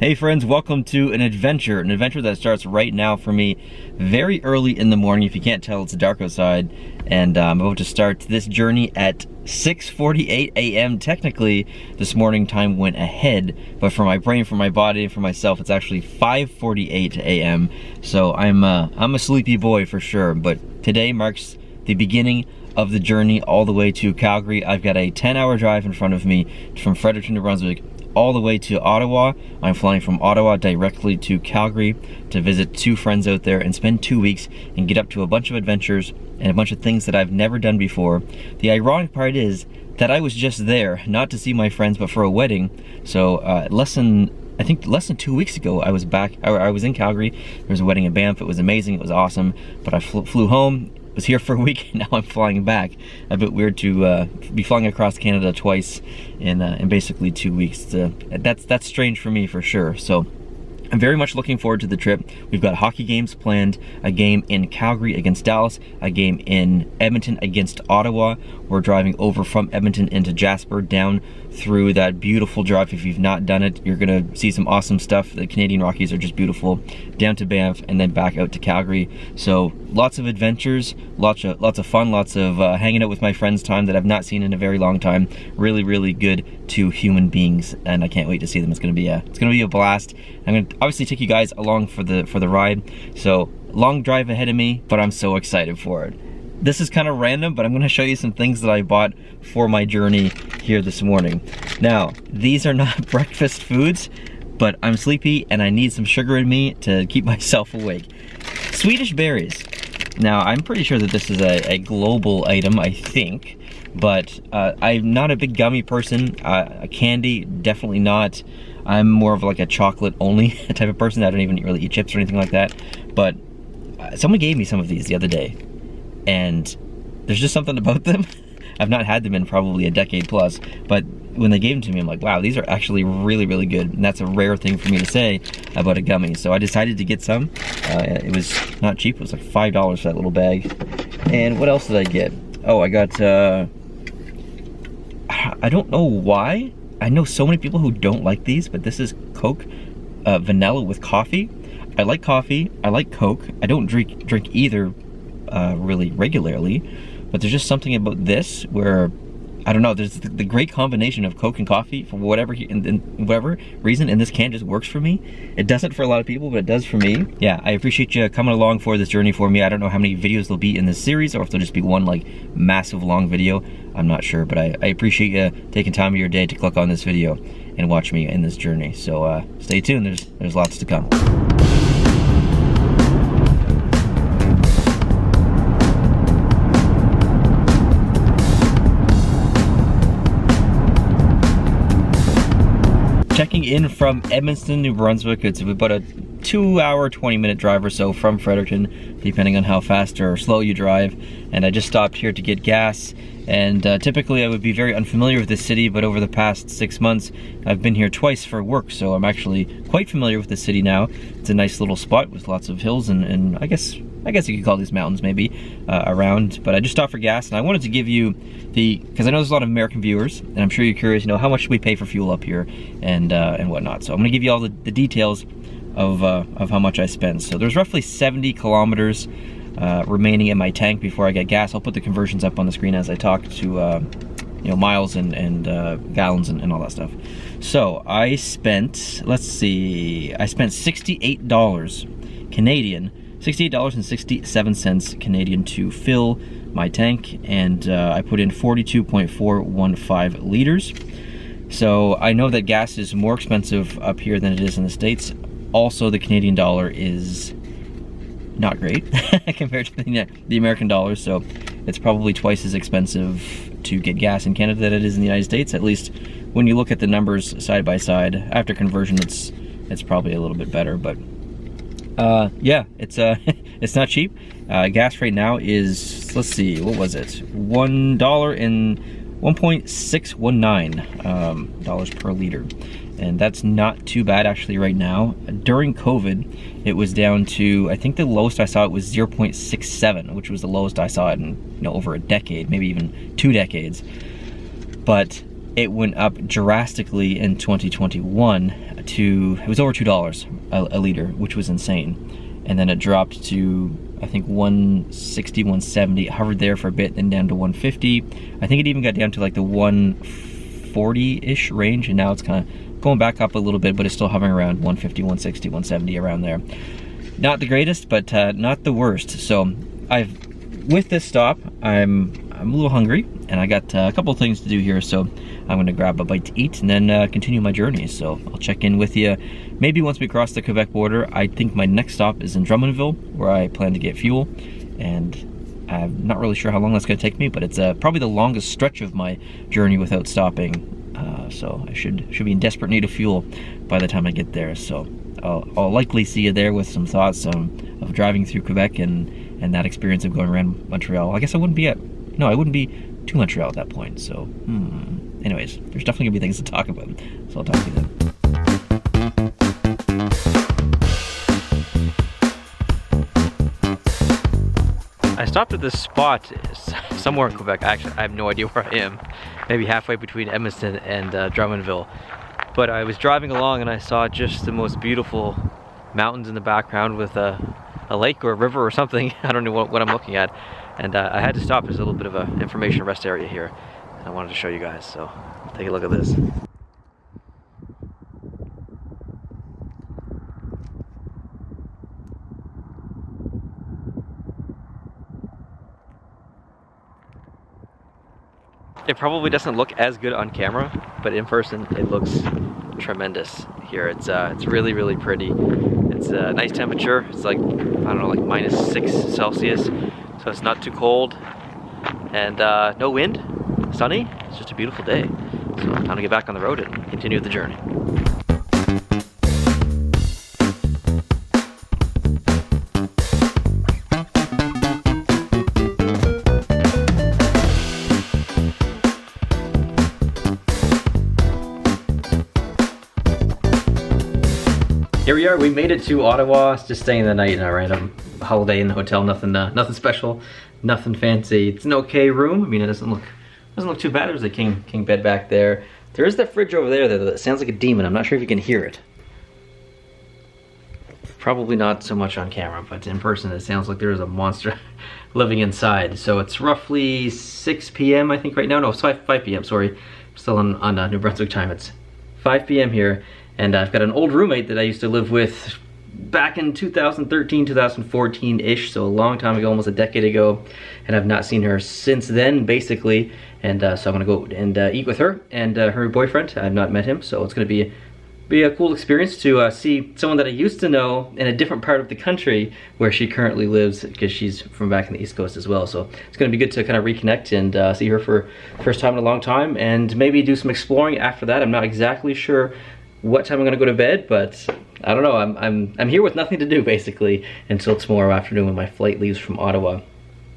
Hey friends, welcome to an adventure that starts right now for me very early in the morning. If you can't tell, it's dark outside, and I'm about to start this journey at 6:48 a.m. Technically, this morning time went ahead, but for my brain, for my body, and for myself, it's actually 5:48 a.m. So I'm a sleepy boy for sure, but today marks the beginning of the journey all the way to Calgary. I've got a 10-hour drive in front of me from Fredericton to Brunswick, all the way to Ottawa. I'm flying from Ottawa directly to Calgary to visit two friends out there and spend 2 weeks and get up to a bunch of adventures and a bunch of things that I've never done before. The ironic part is that I was just there, not to see my friends, but for a wedding. So less than 2 weeks ago, I was back. I was in Calgary. There was a wedding in Banff. It was amazing. It was awesome. But I flew home, was here for a week, and now I'm flying back. A bit weird to be flying across Canada twice in basically 2 weeks. That's strange for me for sure. So I'm very much looking forward to the trip. We've got hockey games planned, a game in Calgary against Dallas, a game in Edmonton against Ottawa. We're driving over from Edmonton into Jasper, down through that beautiful drive. If you've not done it, you're gonna see some awesome stuff. The Canadian Rockies are just beautiful. Down to Banff and then back out to Calgary. So lots of adventures, lots of fun, lots of hanging out with my friends time that I've not seen in a very long time. Really, really good two human beings, and I can't wait to see them. It's gonna be a blast. I'm gonna obviously take you guys along for the ride. So long drive ahead of me, but I'm so excited for it. This is kind of random, but I'm gonna show you some things that I bought for my journey here this morning. Now, these are not breakfast foods, but I'm sleepy and I need some sugar in me to keep myself awake. Swedish berries. Now, I'm pretty sure that this is a global item, I think, but I'm not a big gummy person. A candy, definitely not. I'm more of like a chocolate only type of person. I don't even really eat chips or anything like that. But someone gave me some of these the other day, and there's just something about them. I've not had them in probably a decade plus, but when they gave them to me, I'm like, wow, these are actually really, really good. And that's a rare thing for me to say about a gummy. So I decided to get some. It was not cheap. It was like $5 for that little bag. And what else did I get? Oh, I got, I don't know why. I know so many people who don't like these, but this is Coke vanilla with coffee. I like coffee. I like Coke. I don't drink either really regularly, but there's just something about this where, I don't know, there's the great combination of Coke and coffee for whatever reason, and this can just works for me. It doesn't for a lot of people, but it does for me. Yeah, I appreciate you coming along for this journey for me. I don't know how many videos there'll be in this series, or if there'll just be one like massive long video. I'm not sure, but I appreciate you taking time of your day to click on this video and watch me in this journey. So stay tuned, there's lots to come. Checking in from Edmonton, New Brunswick. It's about a 2-hour, 20-minute drive or so from Fredericton, depending on how fast or slow you drive. And I just stopped here to get gas. And typically I would be very unfamiliar with this city, but over the past 6 months, I've been here twice for work, so I'm actually quite familiar with the city now. It's a nice little spot with lots of hills and I guess you could call these mountains maybe around. But I just stopped for gas, and I wanted to give you because I know there's a lot of American viewers, and I'm sure you're curious, how much should we pay for fuel up here and whatnot. So I'm gonna give you all the details of how much I spend. So there's roughly 70 kilometers remaining in my tank before I get gas. I'll put the conversions up on the screen as I talk to miles and gallons and all that stuff. So I spent, let's see, I spent $68 Canadian, $68.67 Canadian to fill my tank, and I put in 42.415 liters. So I know that gas is more expensive up here than it is in the States. Also, the Canadian dollar is not great compared to the American dollar, so it's probably twice as expensive to get gas in Canada than it is in the United States. At least when you look at the numbers side by side. After conversion, it's probably a little bit better, but yeah, it's it's not cheap. Gas right now is, let's see, what was it? $1.619 dollars per liter. And that's not too bad actually right now. During COVID, it was down to, I think the lowest I saw it was 0.67, which was the lowest I saw it in over a decade, maybe even 2 decades. But it went up drastically in 2021 to, it was over $2 a liter, which was insane. And then it dropped to, I think 160, 170, it hovered there for a bit, then down to 150. I think it even got down to like the 140-ish range, and now it's kind of going back up a little bit, but it's still hovering around 150, 160, 170, around there. Not the greatest, but not the worst. So with this stop, I'm a little hungry, and I got a couple things to do here, so I'm gonna grab a bite to eat and then continue my journey. So I'll check in with you maybe once we cross the Quebec border. I think my next stop is in Drummondville, where I plan to get fuel, and I'm not really sure how long that's gonna take me, but it's probably the longest stretch of my journey without stopping. So I should be in desperate need of fuel by the time I get there. So I'll likely see you there with some thoughts of driving through Quebec and that experience of going around Montreal. I guess I wouldn't be to Montreal at that point. So anyways, there's definitely gonna be things to talk about. So I'll talk to you then. I stopped at this spot somewhere in Quebec. Actually, I have no idea where I am. Maybe halfway between Edmonton and Drummondville. But I was driving along and I saw just the most beautiful mountains in the background with a lake or a river or something. I don't know what I'm looking at. And I had to stop. There's a little bit of an information rest area here, and I wanted to show you guys. So take a look at this. It probably doesn't look as good on camera, but in person it looks tremendous here. It's really, really pretty. It's a nice temperature. It's like, I don't know, like -6 Celsius, so it's not too cold, and no wind, sunny. It's just a beautiful day. So time to get back on the road and continue the journey. Here we are, we made it to Ottawa, just staying the night in a random holiday in the hotel, nothing special, nothing fancy. It's an okay room. I mean, it doesn't look too bad. There's a king bed back there. There is that fridge over there that sounds like a demon. I'm not sure if you can hear it. Probably not so much on camera, but in person it sounds like there is a monster living inside. So it's roughly 6 p.m. I think right now. No, it's 5 p.m. Sorry, I'm still on New Brunswick time. It's 5 p.m. here. And I've got an old roommate that I used to live with back in 2013, 2014-ish, so a long time ago, almost a decade ago, and I've not seen her since then, basically. And so I'm gonna go and eat with her and her boyfriend. I've not met him, so it's gonna be a cool experience to see someone that I used to know in a different part of the country where she currently lives, because she's from back in the East Coast as well. So it's gonna be good to kind of reconnect and see her for first time in a long time, and maybe do some exploring after that. I'm not exactly sure what time I'm gonna go to bed, but I don't know. I'm here with nothing to do basically until tomorrow afternoon when my flight leaves from Ottawa.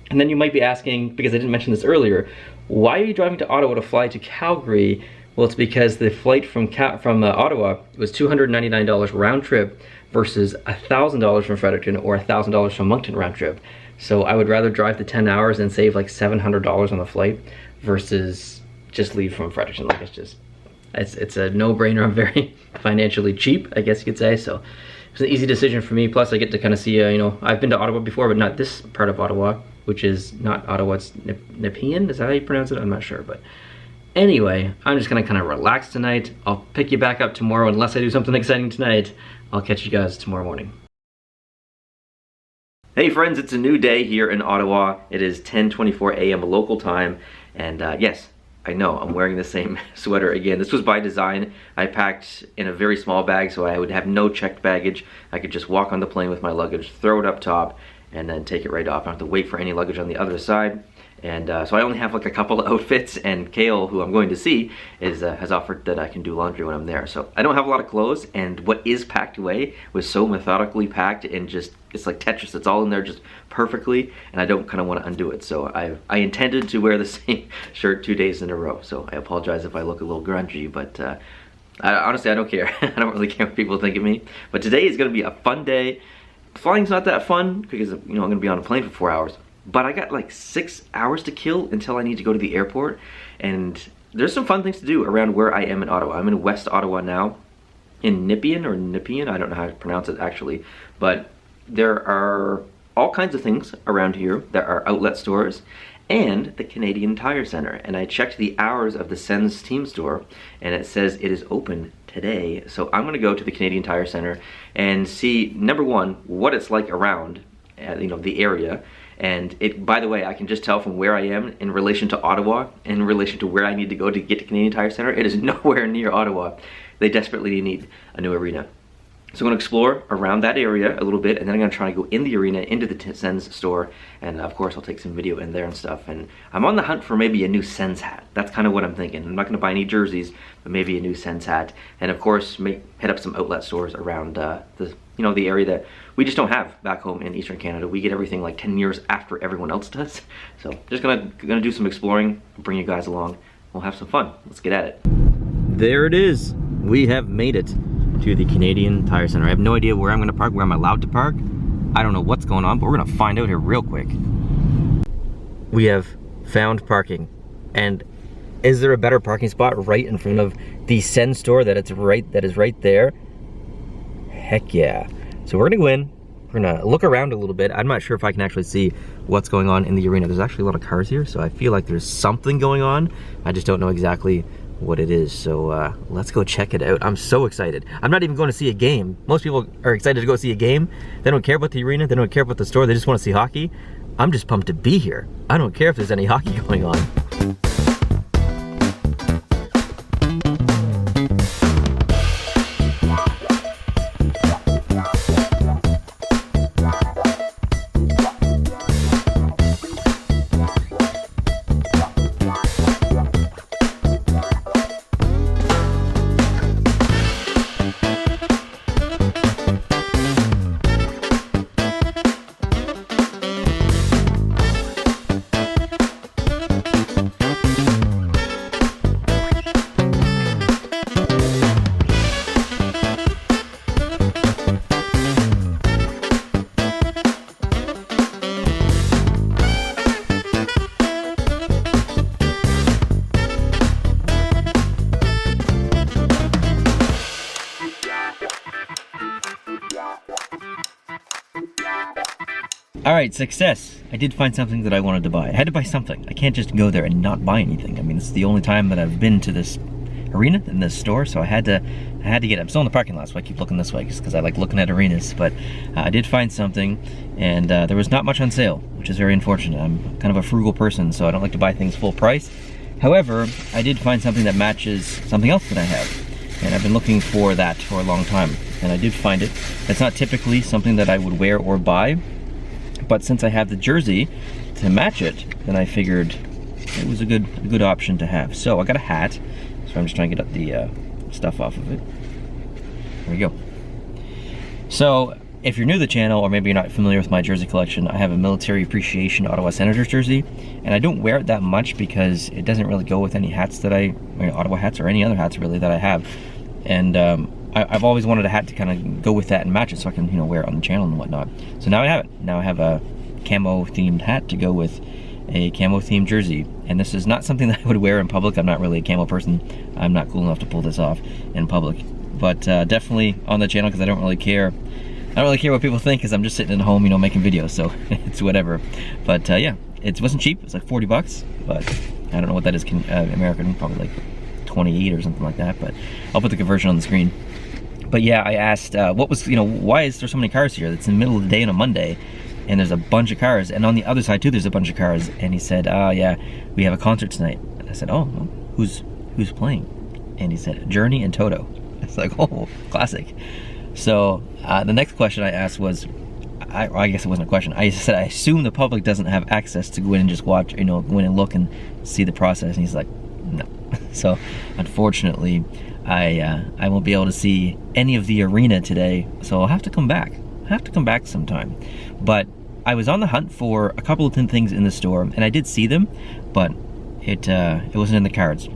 And then you might be asking, because I didn't mention this earlier, why are you driving to Ottawa to fly to Calgary? Well, it's because the flight from Ottawa was $299 round trip versus $1,000 from Fredericton or $1,000 from Moncton round trip. So I would rather drive the 10 hours and save like $700 on the flight versus just leave from Fredericton. Like it's a no-brainer. I'm very financially cheap, I guess you could say. So it's an easy decision for me. Plus I get to kind of see, you know, I've been to Ottawa before, but not this part of Ottawa, which is not Ottawa, it's Nepean. Is that how you pronounce it? I'm not sure, but anyway, I'm just gonna kind of relax tonight. I'll pick you back up tomorrow unless I do something exciting tonight. I'll catch you guys tomorrow morning. Hey friends, it's a new day here in Ottawa. It is 10:24 a.m. local time, and yes, I know, I'm wearing the same sweater again. This was by design. I packed in a very small bag so I would have no checked baggage. I could just walk on the plane with my luggage, throw it up top, and then take it right off. I don't have to wait for any luggage on the other side. And so I only have like a couple of outfits, and Kale, who I'm going to see, has offered that I can do laundry when I'm there. So I don't have a lot of clothes, and what is packed away was so methodically packed and just, it's like Tetris. It's all in there just perfectly, and I don't kind of want to undo it. So I intended to wear the same shirt 2 days in a row. So I apologize if I look a little grungy, but honestly, I don't care. I don't really care what people think of me. But today is going to be a fun day. Flying's not that fun because, you know, I'm going to be on a plane for 4 hours. But I got like 6 hours to kill until I need to go to the airport. And there's some fun things to do around where I am in Ottawa. I'm in West Ottawa now, in Nepean, I don't know how to pronounce it actually, but there are all kinds of things around here. There are outlet stores and the Canadian Tire Center. And I checked the hours of the Sens team store and it says it is open today. So I'm gonna go to the Canadian Tire Center and see, number one, what it's like around, the area. And by the way, I can just tell from where I am in relation to Ottawa, in relation to where I need to go to get to Canadian Tire Center, it is nowhere near Ottawa. They desperately need a new arena. So I'm gonna explore around that area a little bit, and then I'm gonna try to go in the arena, into the Sens store, and of course I'll take some video in there and stuff. And I'm on the hunt for maybe a new Sens hat. That's kind of what I'm thinking. I'm not gonna buy any jerseys, but maybe a new Sens hat. And of course, head up some outlet stores around the area that we just don't have back home in Eastern Canada. We get everything like 10 years after everyone else does. So just gonna do some exploring, bring you guys along. We'll have some fun. Let's get at it. There it is. We have made it to the Canadian Tire Center. I have no idea where I'm gonna park, where I'm allowed to park. I don't know what's going on, but we're gonna find out here real quick. We have found parking. And is there a better parking spot right in front of the Sens store that is right there? Heck yeah. So we're gonna go in, we're gonna look around a little bit. I'm not sure if I can actually see what's going on in the arena. There's actually a lot of cars here, so I feel like there's something going on. I just don't know exactly what it is. So let's go check it out. I'm so excited. I'm not even going to see a game. Most people are excited to go see a game. They don't care about the arena, they don't care about the store, they just want to see hockey. I'm just pumped to be here. I don't care if there's any hockey going on. All right, success. I did find something that I wanted to buy. I had to buy something. I can't just go there and not buy anything. I mean, it's the only time that I've been to this arena, in this store, so I had to get it. I'm still in the parking lot, so I keep looking this way just because I like looking at arenas. But I did find something, and there was not much on sale, which is very unfortunate. I'm kind of a frugal person, so I don't like to buy things full price. However, I did find something that matches something else that I have, and I've been looking for that for a long time, and I did find it. It's not typically something that I would wear or buy, but since I have the jersey to match it, then I figured it was a good option to have. So I got a hat, so I'm just trying to get up the stuff off of it. There we go. So if you're new to the channel, or maybe you're not familiar with my jersey collection, I have a Military Appreciation Ottawa Senators jersey, and I don't wear it that much because it doesn't really go with any hats that Ottawa hats or any other hats really that I have. And I've always wanted a hat to kind of go with that and match it, so I can wear it on the channel and whatnot. So now I have it. Now I have a camo themed hat to go with a camo themed jersey, and this is not something that I would wear in public. I'm not really a camo person. I'm not cool enough to pull this off in public, but definitely on the channel because I don't really care. I don't really care what people think because I'm just sitting at home, making videos, so it's whatever. But yeah, it wasn't cheap. It was like 40 bucks, but I don't know what that is American, probably like 28 or something like that, but I'll put the conversion on the screen. But yeah, I asked, why is there so many cars here? It's in the middle of the day on a Monday, and there's a bunch of cars, and on the other side too, there's a bunch of cars. And he said, yeah, we have a concert tonight. And I said, oh, well, who's playing? And he said, Journey and Toto. It's like, oh, classic. So the next question I asked was, I guess it wasn't a question. I said, I assume the public doesn't have access to go in and just watch, go in and look and see the process. And he's like, no. So unfortunately, I won't be able to see any of the arena today, so I'll have to come back. I have to come back sometime. But I was on the hunt for a couple of things in the store, and I did see them, but it wasn't in the cards.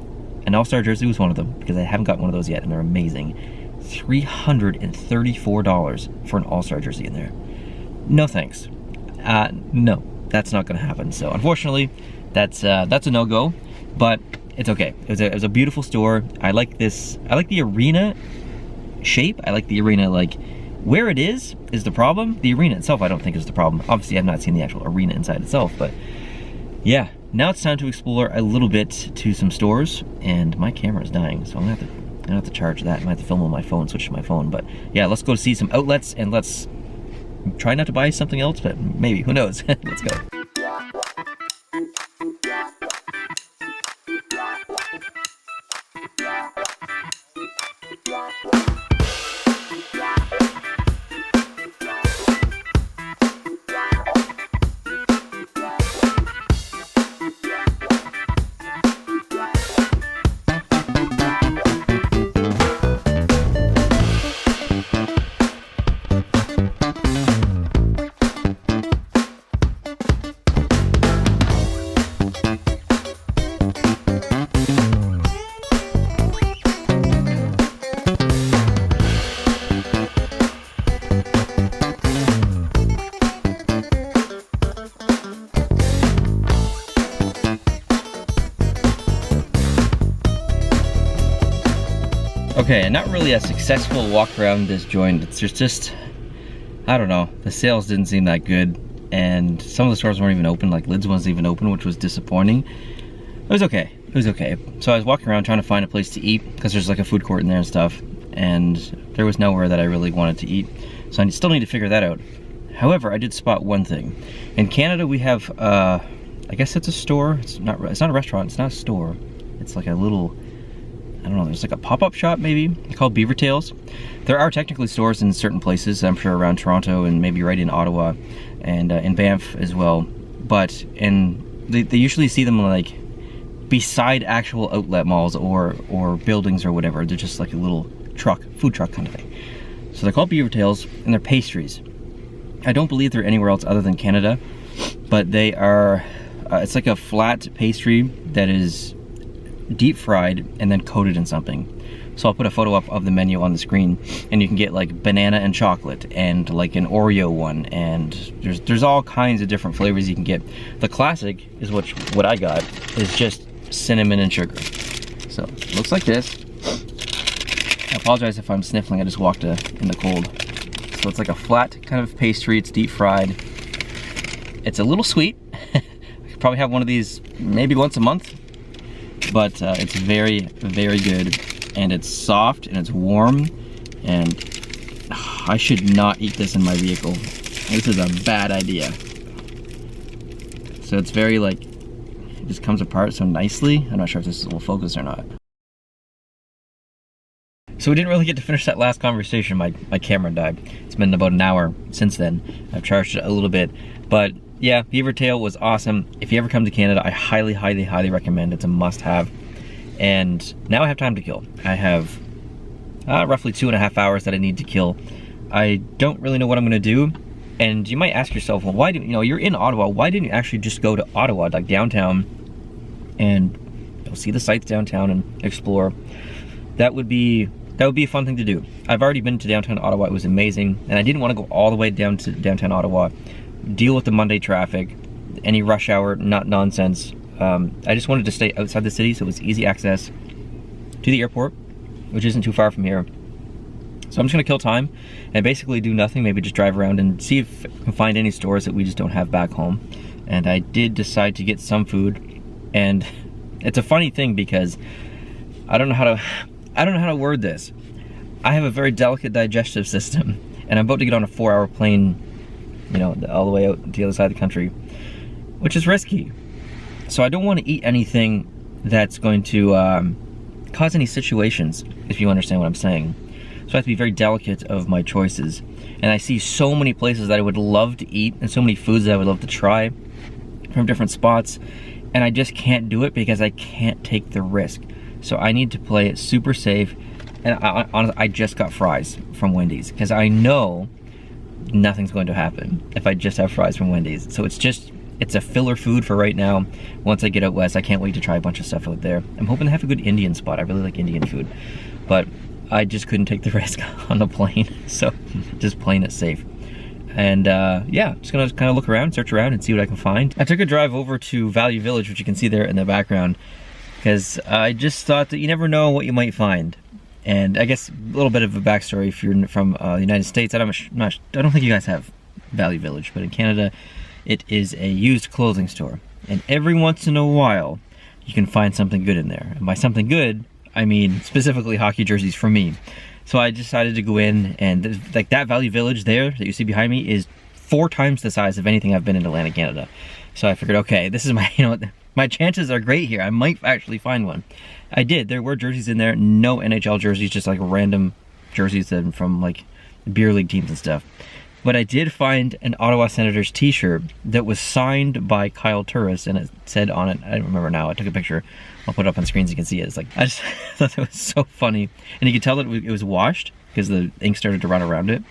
An All-Star jersey was one of them, because I haven't got one of those yet, and they're amazing. $334 for an All-Star jersey in there. No thanks. No, that's not gonna happen. So unfortunately, that's a no-go. But it's okay. It was a beautiful store. I like the arena shape. I like the arena, like, where it is the problem. The arena itself, I don't think is the problem. Obviously, I've not seen the actual arena inside itself, but yeah. Now it's time to explore a little bit to some stores, and my camera is dying, so I'm gonna have to charge that. I might have to film on my phone, switch to my phone, but yeah, let's go see some outlets, and let's try not to buy something else, but maybe, who knows? Let's go. Okay, not really a successful walk around this joint. It's just, I don't know, the sales didn't seem that good, and some of the stores weren't even open, like Lids wasn't even open, which was disappointing. It was okay, it was okay. So I was walking around trying to find a place to eat, because there's like a food court in there and stuff, and there was nowhere that I really wanted to eat. So I still need to figure that out. However, I did spot one thing. In Canada, we have, I guess it's a store. It's not a restaurant, it's not a store. It's like a little, I don't know, there's like a pop-up shop maybe called Beaver Tails. There are technically stores in certain places, I'm sure around Toronto and maybe right in Ottawa and in Banff as well. But they usually see them like beside actual outlet malls or buildings or whatever. They're just like a little truck, food truck kind of thing. So they're called Beaver Tails, and they're pastries. I don't believe they're anywhere else other than Canada, but they are, it's like a flat pastry that is deep fried and then coated in something. So I'll put a photo up of the menu on the screen, and you can get like banana and chocolate and like an Oreo one, and there's all kinds of different flavors you can get. The classic is what I got is just cinnamon and sugar. So it looks like this. I apologize if I'm sniffling, I just walked in the cold. So it's like a flat kind of pastry, it's deep fried. It's a little sweet. I could probably have one of these maybe once a month. But it's very, very good, and it's soft and it's warm, and I should not eat this in my vehicle. This is a bad idea. So it's very like, it just comes apart so nicely. I'm not sure if this will focus or not. So we didn't really get to finish that last conversation. My camera died. It's been about an hour since then. I've charged it a little bit, but yeah, Beaver Tail was awesome. If you ever come to Canada, I highly, highly, highly recommend. It's a must-have. And now I have time to kill. I have roughly 2.5 hours that I need to kill. I don't really know what I'm gonna do. And you might ask yourself, well, why didn't, you're in Ottawa, why didn't you actually just go to Ottawa, like downtown, and see the sights downtown and explore? That would be a fun thing to do. I've already been to downtown Ottawa, it was amazing, and I didn't want to go all the way down to downtown Ottawa, deal with the Monday traffic, any rush hour, not nonsense. I just wanted to stay outside the city so it was easy access to the airport, which isn't too far from here. So I'm just gonna kill time and basically do nothing, maybe just drive around and see if I can find any stores that we just don't have back home. And I did decide to get some food, and it's a funny thing because I don't know how to word this. I have a very delicate digestive system, and I'm about to get on a 4-hour plane, all the way out to the other side of the country, which is risky. So I don't want to eat anything that's going to cause any situations, if you understand what I'm saying. So I have to be very delicate of my choices. And I see so many places that I would love to eat, and so many foods that I would love to try from different spots, and I just can't do it because I can't take the risk. So I need to play it super safe. And honestly, I just got fries from Wendy's because I know nothing's going to happen if I just have fries from Wendy's. So it's a filler food for right now. Once I get out west, I can't wait to try a bunch of stuff out there. I'm hoping to have a good Indian spot. I really like Indian food, but I just couldn't take the risk on the plane. So just playing it safe. And yeah, just gonna kind of look around, search around and see what I can find. I took a drive over to Value Village, which you can see there in the background. because I just thought that you never know what you might find. And I guess a little bit of a backstory if you're from the United States. I don't think you guys have Value Village, but in Canada, it is a used clothing store. And every once in a while, you can find something good in there. And by something good, I mean specifically hockey jerseys for me. So I decided to go in, and like that Value Village there that you see behind me is 4 times the size of anything I've been in Atlantic Canada. So I figured, okay, this is my, my chances are great here. I might actually find one. I did. There were jerseys in there. No NHL jerseys, just like random jerseys from like beer league teams and stuff. But I did find an Ottawa Senators t-shirt that was signed by Kyle Turris, and it said on it, I don't remember now, I took a picture. I'll put it up on screen so you can see it. It's like, I just thought it was so funny. And you could tell that it was washed because the ink started to run around it.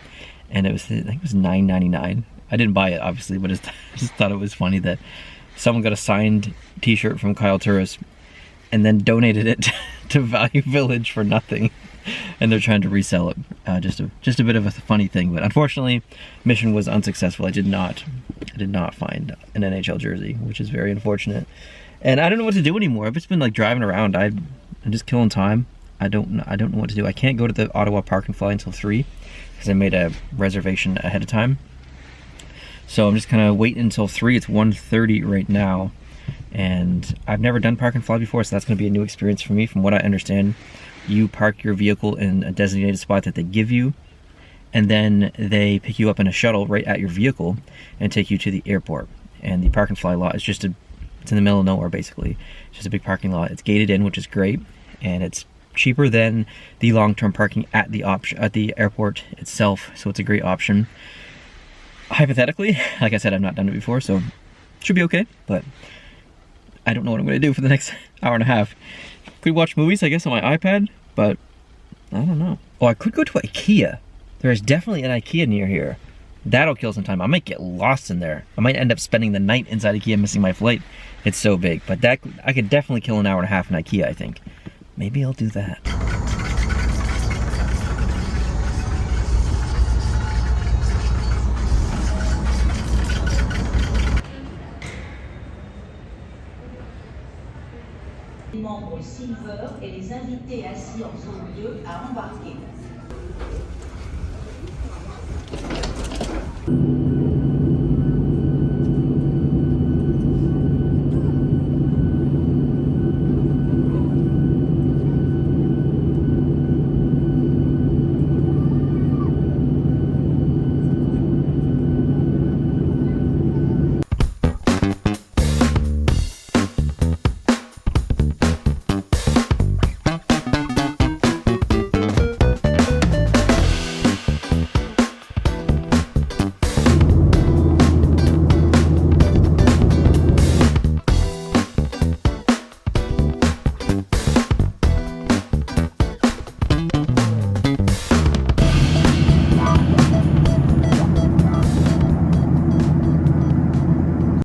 And it was, I think it was $9.99. I didn't buy it, obviously, but I just thought it was funny that someone got a signed t-shirt from Kyle Turris and then donated it to Value Village for nothing. And they're trying to resell it. Just a bit of a funny thing, but unfortunately, mission was unsuccessful. I did not find an NHL jersey, which is very unfortunate. And I don't know what to do anymore. I've just been like driving around. I'm just killing time. I don't know what to do. I can't go to the Ottawa Park and Fly until 3 because I made a reservation ahead of time. So I'm just kind of waiting until 3. It's 1:30 right now, and I've never done Park and Fly before, so that's going to be a new experience for me. From what I understand, you park your vehicle in a designated spot that they give you, and then they pick you up in a shuttle right at your vehicle and take you to the airport. And the Park and Fly lot is it's in the middle of nowhere, basically. It's just a big parking lot. It's gated in, which is great, and it's cheaper than the long-term parking at the airport itself, so it's a great option. Hypothetically, like I said, I've not done it before, so it should be okay, but I don't know what I'm going to do for the next hour and a half. Could watch movies, I guess, on my iPad, but I don't know. Oh, I could go to IKEA. There is definitely an IKEA near here. That'll kill some time. I might get lost in there. I might end up spending the night inside IKEA, missing my flight. It's so big, but I could definitely kill an hour and a half in IKEA, I think. Maybe I'll do that. Les membres Silver et les invités assis en zone 2 à embarquer.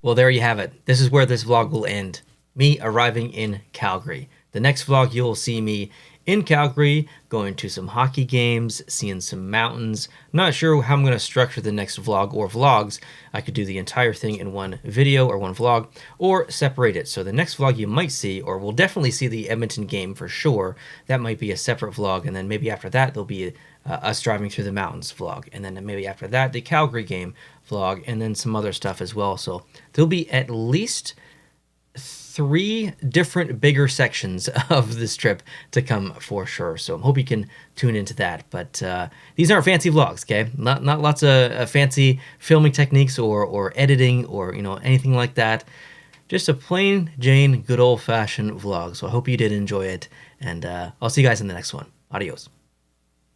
Well, there you have it. This is where this vlog will end. Me arriving in Calgary. The next vlog, you'll see me in Calgary, going to some hockey games, seeing some mountains. I'm not sure how I'm going to structure the next vlog or vlogs. I could do the entire thing in one video or one vlog, or separate it. So the next vlog you might see, or we'll definitely see the Edmonton game for sure. That might be a separate vlog, and then maybe after that there'll be us driving through the mountains vlog, and then maybe after that the Calgary game vlog, and then some other stuff as well. So there'll be at least 3 different bigger sections of this trip to come for sure. So I hope you can tune into that. But these aren't fancy vlogs, okay? Not lots of fancy filming techniques or editing or anything like that. Just a plain Jane, good old-fashioned vlog. So I hope you did enjoy it, and I'll see you guys in the next one. Adios.